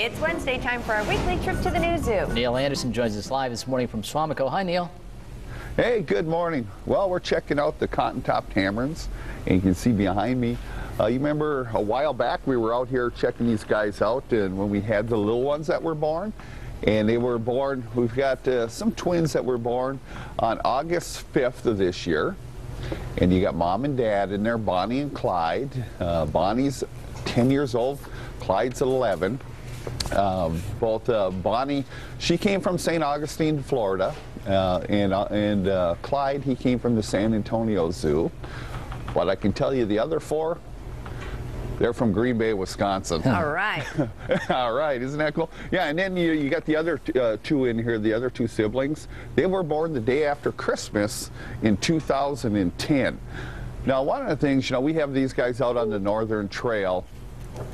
It's Wednesday, time for our weekly trip to the news zoo. Neil Anderson joins us live this morning from Suamico. Hi, Neil. Hey, good morning. Well, we're checking out the cotton-top tamarins, and you can see behind me. You remember a while back we were out here checking these guys out, and when we had the little ones that were born, and they were born, we've got some twins that were born on August 5th of this year. And you got mom and dad in there, Bonnie and Clyde. Bonnie's 10 years old, Clyde's 11. Bonnie, she came from St. Augustine, Florida, and Clyde, he came from the San Antonio Zoo. But I can tell you the other four, they're from Green Bay, Wisconsin. All right. All right, isn't that cool? Yeah, and then you got the other two in here, the other two siblings. They were born the day after Christmas in 2010. Now, one of the things, you know, we have these guys out on the Northern Trail,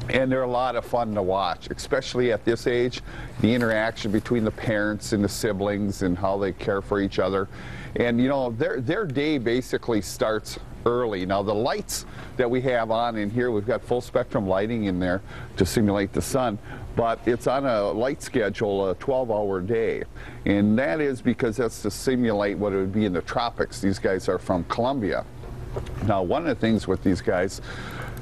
and they're a lot of fun to watch, especially at this age, the interaction between the parents and the siblings and how they care for each other. And, you know, their day basically starts early. Now, the lights that we have on in here, we've got full spectrum lighting in there to simulate the sun, but it's on a light schedule, a 12-hour day. And that is because that's to simulate what it would be in the tropics. These guys are from Colombia. Now, one of the things with these guys,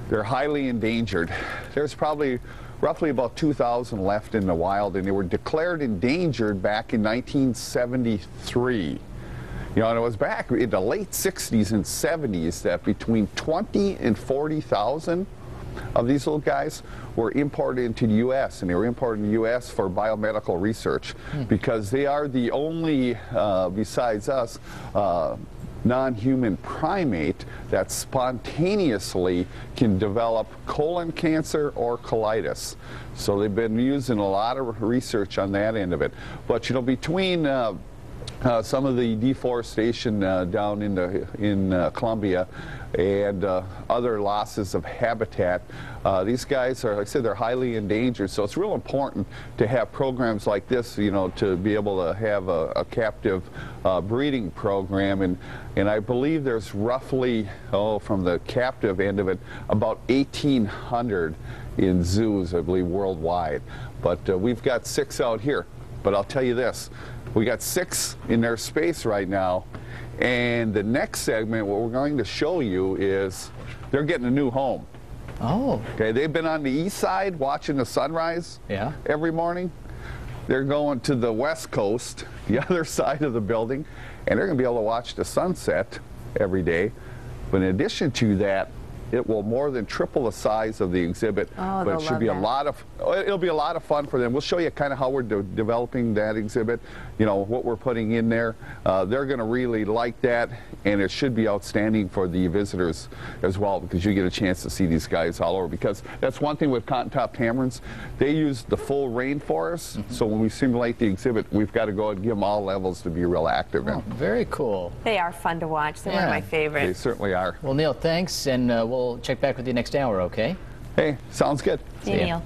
they're highly endangered. There's probably roughly about 2,000 left in the wild, and they were declared endangered back in 1973. You know, and it was back in the late 60s and 70s that between 20 and 40,000 of these little guys were imported into the U.S., and they were imported in the U.S. for biomedical research because they are the only, besides us, non-human primate that spontaneously can develop colon cancer or colitis. So they've been using a lot of research on that end of it. But, you know, between some of the deforestation down in Colombia and other losses of habitat, these guys are, like I said, they're highly endangered. So it's real important to have programs like this, you know, to be able to have a captive breeding program. And I believe there's roughly, from the captive end of it, about 1,800 in zoos, I believe, worldwide. But we've got 6 out here. But I'll tell you this, we got 6 in their space right now, and the next segment, what we're going to show you is they're getting a new home. Oh. Okay, they've been on the east side watching the sunrise every morning. They're going to the west coast, the other side of the building, and they're going to be able to watch the sunset every day. But in addition to that, it will more than triple the size of the exhibit, but it should be it'll be a lot of fun for them. We'll show you kind of how we're developing that exhibit, you know, what we're putting in there. They're going to really like that, and it should be outstanding for the visitors as well, because you get a chance to see these guys all over. Because that's one thing with cotton-top tamarins, they use the full rainforest, so when we simulate the exhibit, we've got to go and give them all levels to be real active in. Very cool. They are fun to watch. They're one of my favorites. They certainly are. Well, Neil, thanks, and we'll check back with you next hour, okay? Hey, sounds good. See you, Neil.